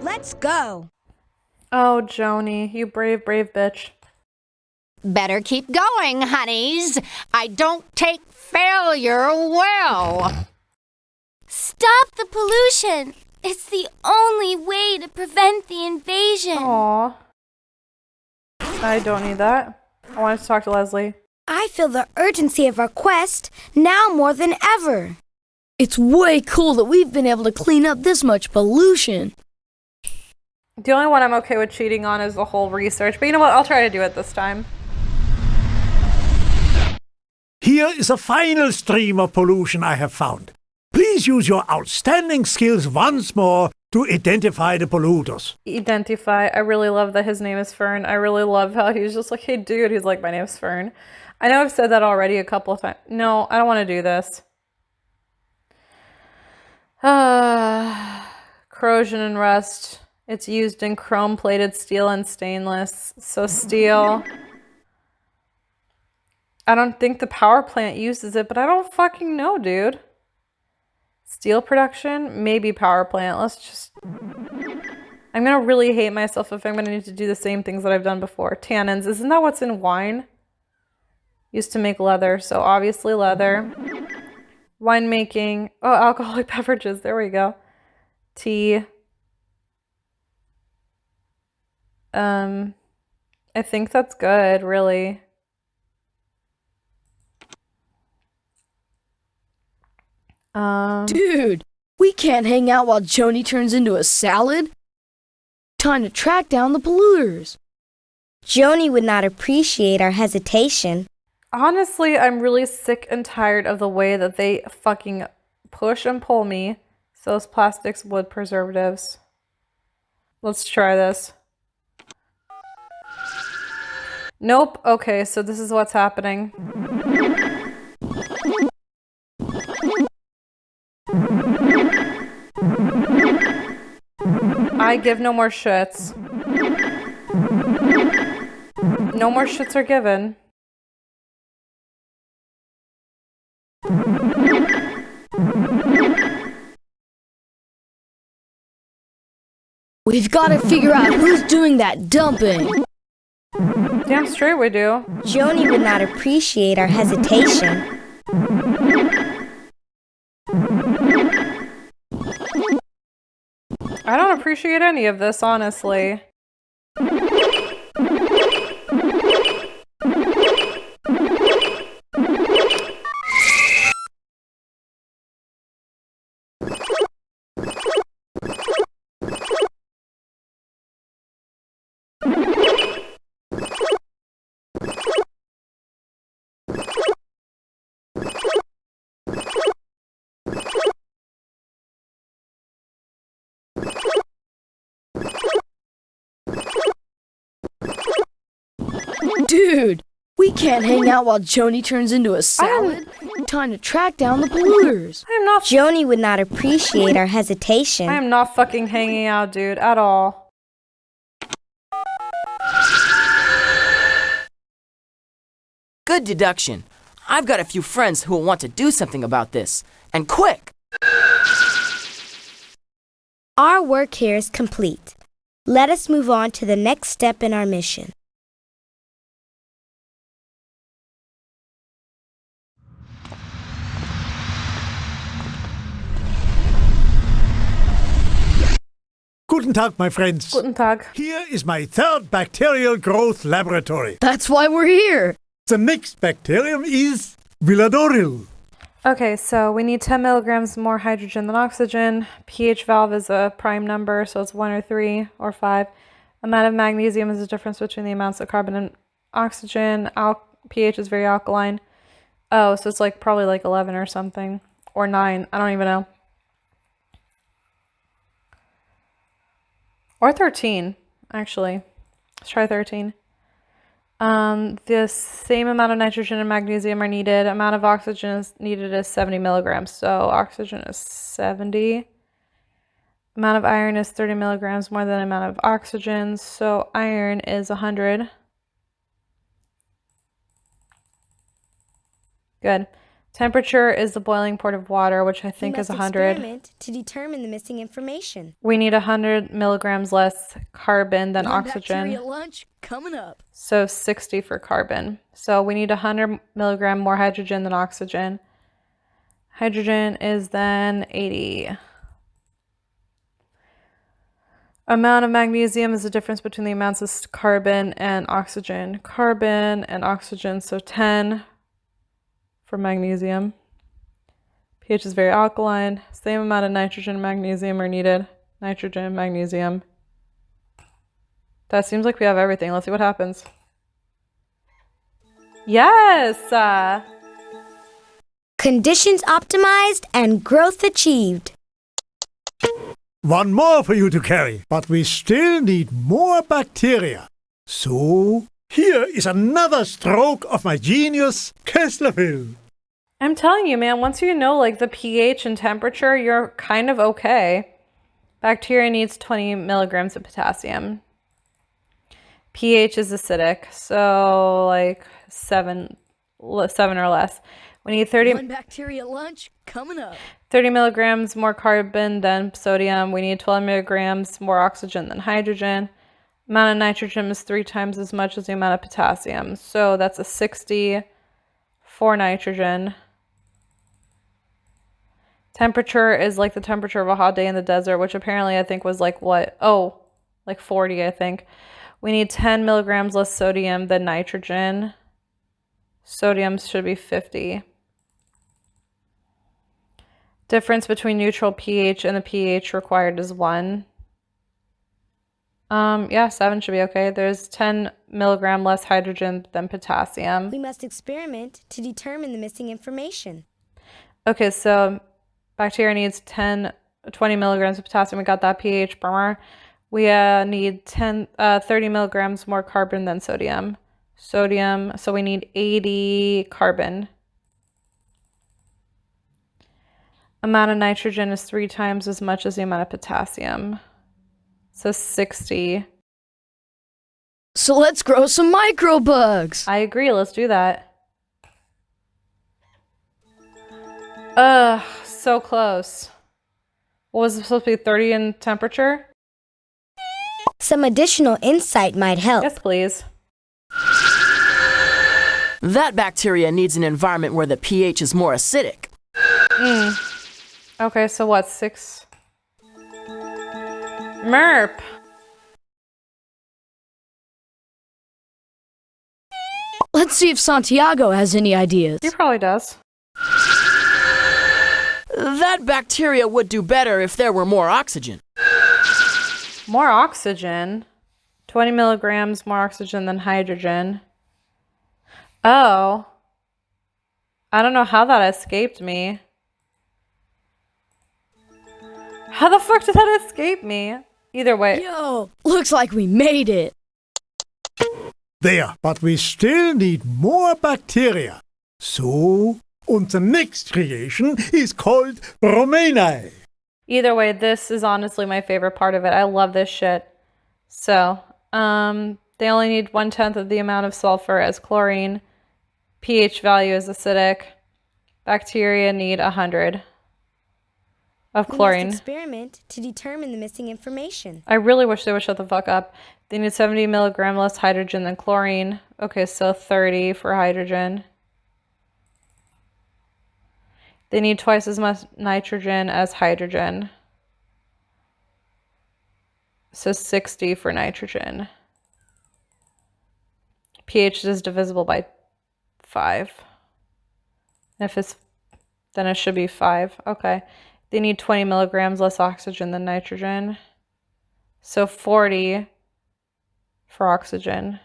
Let's go. Oh, Joni, you brave, brave bitch. Better keep going, honeys. I don't take failure well. Stop the pollution. It's the only way to prevent the invasion. Aw. I don't need that. I wanted to talk to Leslie. I feel the urgency of our quest now more than ever. It's way cool that we've been able to clean up this much pollution. The only one I'm okay with cheating on is the whole research, but you know what? I'll try to do it this time. Here is a final stream of pollution I have found. Please use your outstanding skills once more to identify the polluters. Identify. I really love that his name is Fern. I really love how he's just like, hey dude, he's like, my name's Fern. I know I've said that already a couple of times. No, I don't want to do this. Corrosion and rust. It's used in chrome-plated steel and stainless. So steel. I don't think the power plant uses it, but I don't fucking know, dude. Steel production? Maybe power plant. Let's just... I'm gonna really hate myself if I'm gonna need to do the same things that I've done before. Tannins. Isn't that what's in wine? Used to make leather, so obviously leather. Winemaking. Oh, alcoholic beverages. There we go. Tea. I think that's good, really. Dude, we can't hang out while Joni turns into a salad. Time to track down the polluters. Joni would not appreciate our hesitation. Honestly, I'm really sick and tired of the way that they fucking push and pull me. So those plastics, wood preservatives. Let's try this. Nope. Okay, so this is what's happening. I give no more shits. No more shits are given. We've got to figure out who's doing that dumping. Damn straight we do. Joni would not appreciate our hesitation. I don't appreciate any of this, honestly. Dude, we can't hang out while Joni turns into a salad. Time to track down the polluters. I am not. Joni would not appreciate our hesitation. I am not fucking hanging out, dude, at all. Good deduction. I've got a few friends who will want to do something about this. And quick! Our work here is complete. Let us move on to the next step in our mission. Guten Tag, my friends. Guten Tag. Here is my third bacterial growth laboratory. That's why we're here. The next bacterium is Villadoril. Okay, so we need 10 milligrams more hydrogen than oxygen. pH valve is a prime number, so it's 1 or 3 or 5. Amount of magnesium is the difference between the amounts of carbon and oxygen. pH is very alkaline. Oh, so it's like probably like 11 or something. Or 9. I don't even know. Or 13, actually. Let's try 13. The same amount of nitrogen and magnesium are needed. Amount of oxygen is needed is 70 milligrams. So oxygen is 70. Amount of iron is 30 milligrams more than the amount of oxygen. So iron is 100. Good. Temperature is the boiling point of water, which I think is 100. Experiment to determine the missing information. We need 100 milligrams less carbon than One oxygen. bacteria lunch coming up. So 60 for carbon. So we need 100 milligram more hydrogen than oxygen. Hydrogen is then 80. Amount of magnesium is the difference between the amounts of carbon and oxygen. Carbon and oxygen, so 10 for magnesium. pH is very alkaline. Same amount of nitrogen and magnesium are needed. Nitrogen, magnesium. That seems like we have everything. Let's see what happens. Yes! Conditions optimized and growth achieved. One more for you to carry, but we still need more bacteria. So, here is another stroke of my genius, Kesslerville. I'm telling you, man, once you know like the pH and temperature, you're kind of okay. Bacteria needs 20 milligrams of potassium. pH is acidic, so like 7 or less. We need 30 One bacteria lunch coming up. 30 milligrams more carbon than sodium. We need 12 milligrams more oxygen than hydrogen. Amount of nitrogen is 3 times as much as the amount of potassium. So that's a 60 for nitrogen. Temperature is like the temperature of a hot day in the desert, which apparently I think was like what? Oh, like 40, I think. We need 10 milligrams less sodium than nitrogen. Sodium should be 50. Difference between neutral pH and the pH required is 1. Yeah, 7 should be okay. There's 10 milligram less hydrogen than potassium. We must experiment to determine the missing information. Okay, so bacteria needs 20 milligrams of potassium. We got that pH. Bummer. We need 30 milligrams more carbon than sodium. So we need 80 carbon. Amount of nitrogen is 3 times as much as the amount of potassium. So 60. So let's grow some microbugs. I agree. Let's do that. Ugh, so close. What was it supposed to be, 30 in temperature? Some additional insight might help. Yes, please. That bacteria needs an environment where the pH is more acidic. Okay, so what, 6? Merp. Let's see if Santiago has any ideas. He probably does. That bacteria would do better if there were more oxygen. More oxygen. 20 milligrams more oxygen than hydrogen. Oh. I don't know how that escaped me. How the fuck did that escape me? Either way. Yo, looks like we made it. There, but we still need more bacteria. So, and the next creation is called Bromeni. Either way, this is honestly my favorite part of it. I love this shit. So, they only need 1/10 of the amount of sulfur as chlorine. pH value is acidic. Bacteria need 100 of chlorine. We must experiment to determine the missing information. I really wish they would shut the fuck up. They need 70 milligram less hydrogen than chlorine. Okay, so 30 for hydrogen. They need twice as much nitrogen as hydrogen. So 60 for nitrogen. pH is divisible by 5. If it's, then it should be 5. Okay. They need 20 milligrams less oxygen than nitrogen. So 40 for oxygen.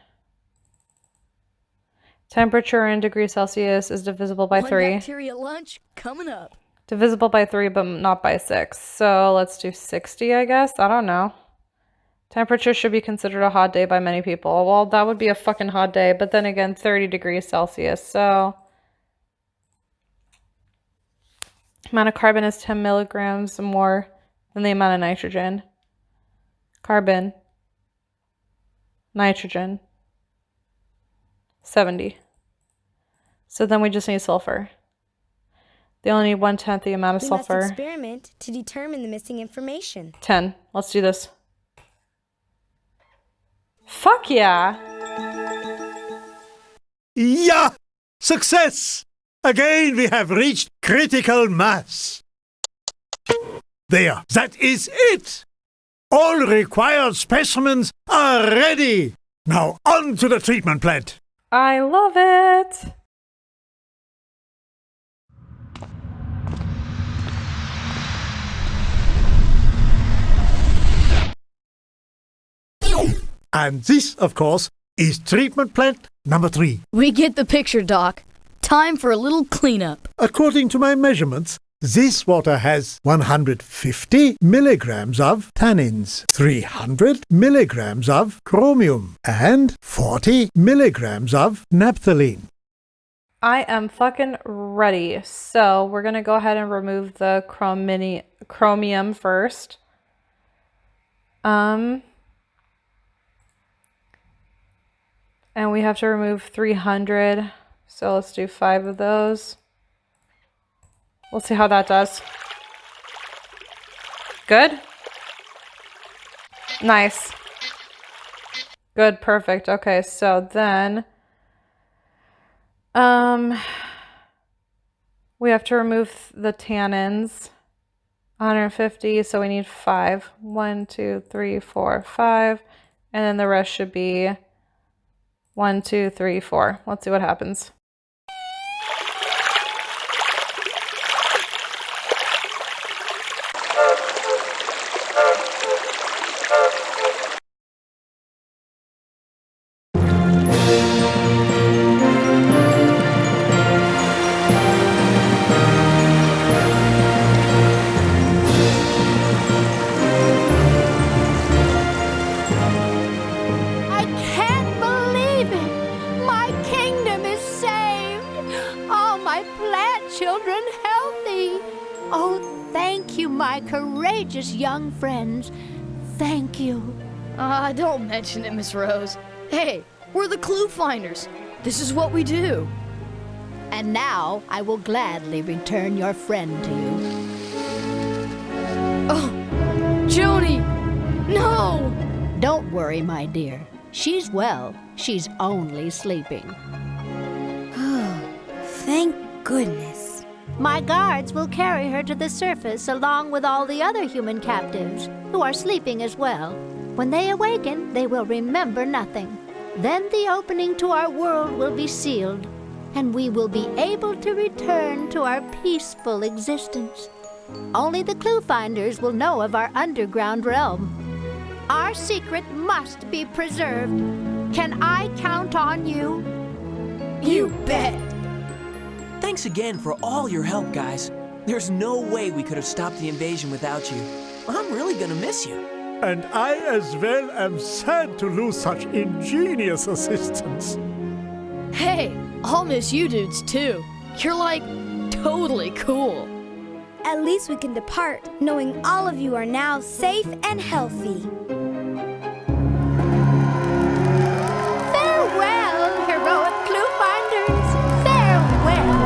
Temperature in degrees Celsius is divisible by 3. One bacteria lunch coming up. Divisible by 3, but not by 6. So let's do 60, I guess. I don't know. Temperature should be considered a hot day by many people. Well, that would be a fucking hot day. But then again, 30 degrees Celsius. So amount of carbon is 10 milligrams more than the amount of nitrogen. Carbon. Nitrogen. 70. So then we just need sulfur. They only need 1/10 the amount of We must sulfur. experiment to determine the missing information. 10. Let's do this. Fuck yeah! Yeah! Success! Again we have reached critical mass. There, that is it! All required specimens are ready! Now on to the treatment plant. I love it! And this, of course, is treatment plant number 3. We get the picture, Doc. Time for a little cleanup. According to my measurements, this water has 150 milligrams of tannins, 300 milligrams of chromium, and 40 milligrams of naphthalene. I am fucking ready. So we're gonna go ahead and remove the chromium first. And we have to remove 300. So let's do 5 of those. We'll see how that does. Good? Nice. Good, perfect. Okay, so then we have to remove the tannins. 150, so we need 5. 1, 2, 3, 4, 5. And then the rest should be 1, 2, 3, 4. Let's see what happens. I can't believe it! My kingdom is saved! All my plant children healthy! Oh, thank you, my courageous young friends. Thank you. Don't mention it, Miss Rose. Hey, we're the Cluefinders. This is what we do. And now I will gladly return your friend to you. Oh, Joni! No! Don't worry, my dear. She's well. She's only sleeping. Thank goodness. My guards will carry her to the surface along with all the other human captives, who are sleeping as well. When they awaken, they will remember nothing. Then the opening to our world will be sealed, and we will be able to return to our peaceful existence. Only the Cluefinders will know of our underground realm. Our secret must be preserved. Can I count on you? You bet! Thanks again for all your help, guys. There's no way we could have stopped the invasion without you. I'm really gonna miss you. And I as well am sad to lose such ingenious assistants. Hey, I'll miss you dudes too. You're like totally cool. At least we can depart knowing all of you are now safe and healthy. Farewell, heroic Cluefinders. Farewell.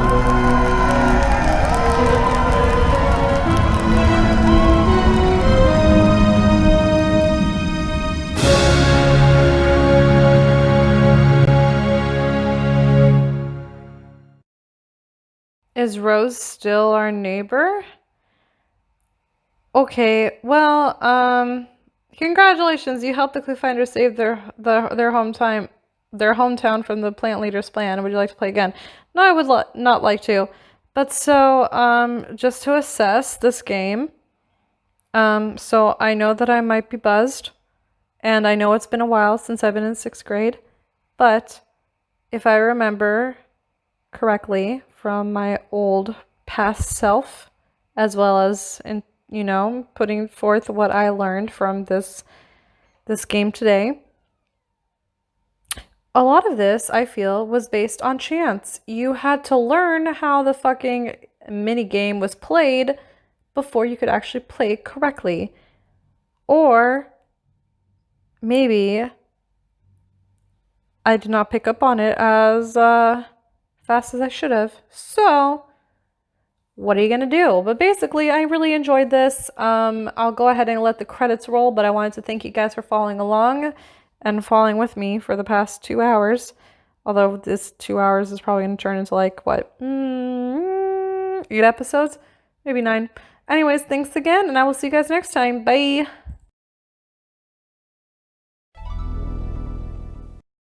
Is Rose still our neighbor? Okay, well, congratulations, you helped the Cluefinders save their hometown from the plant leader's plan. Would you like to play again? No, I would not like to. But so, just to assess this game, so I know that I might be buzzed, and I know it's been a while since I've been in 6th grade, but if I remember correctly from my old past self, as well as in putting forth what I learned from this game today, a lot of this I feel was based on chance. You had to learn how the fucking mini game was played before you could actually play correctly. Or maybe I did not pick up on it as fast as I should have. So what are you going to do? But basically, I really enjoyed this. I'll go ahead and let the credits roll, but I wanted to thank you guys for following along and following with me for the past 2 hours. Although this 2 hours is probably going to turn into like, what, 8 episodes? Maybe 9. Anyways, thanks again, and I will see you guys next time. Bye!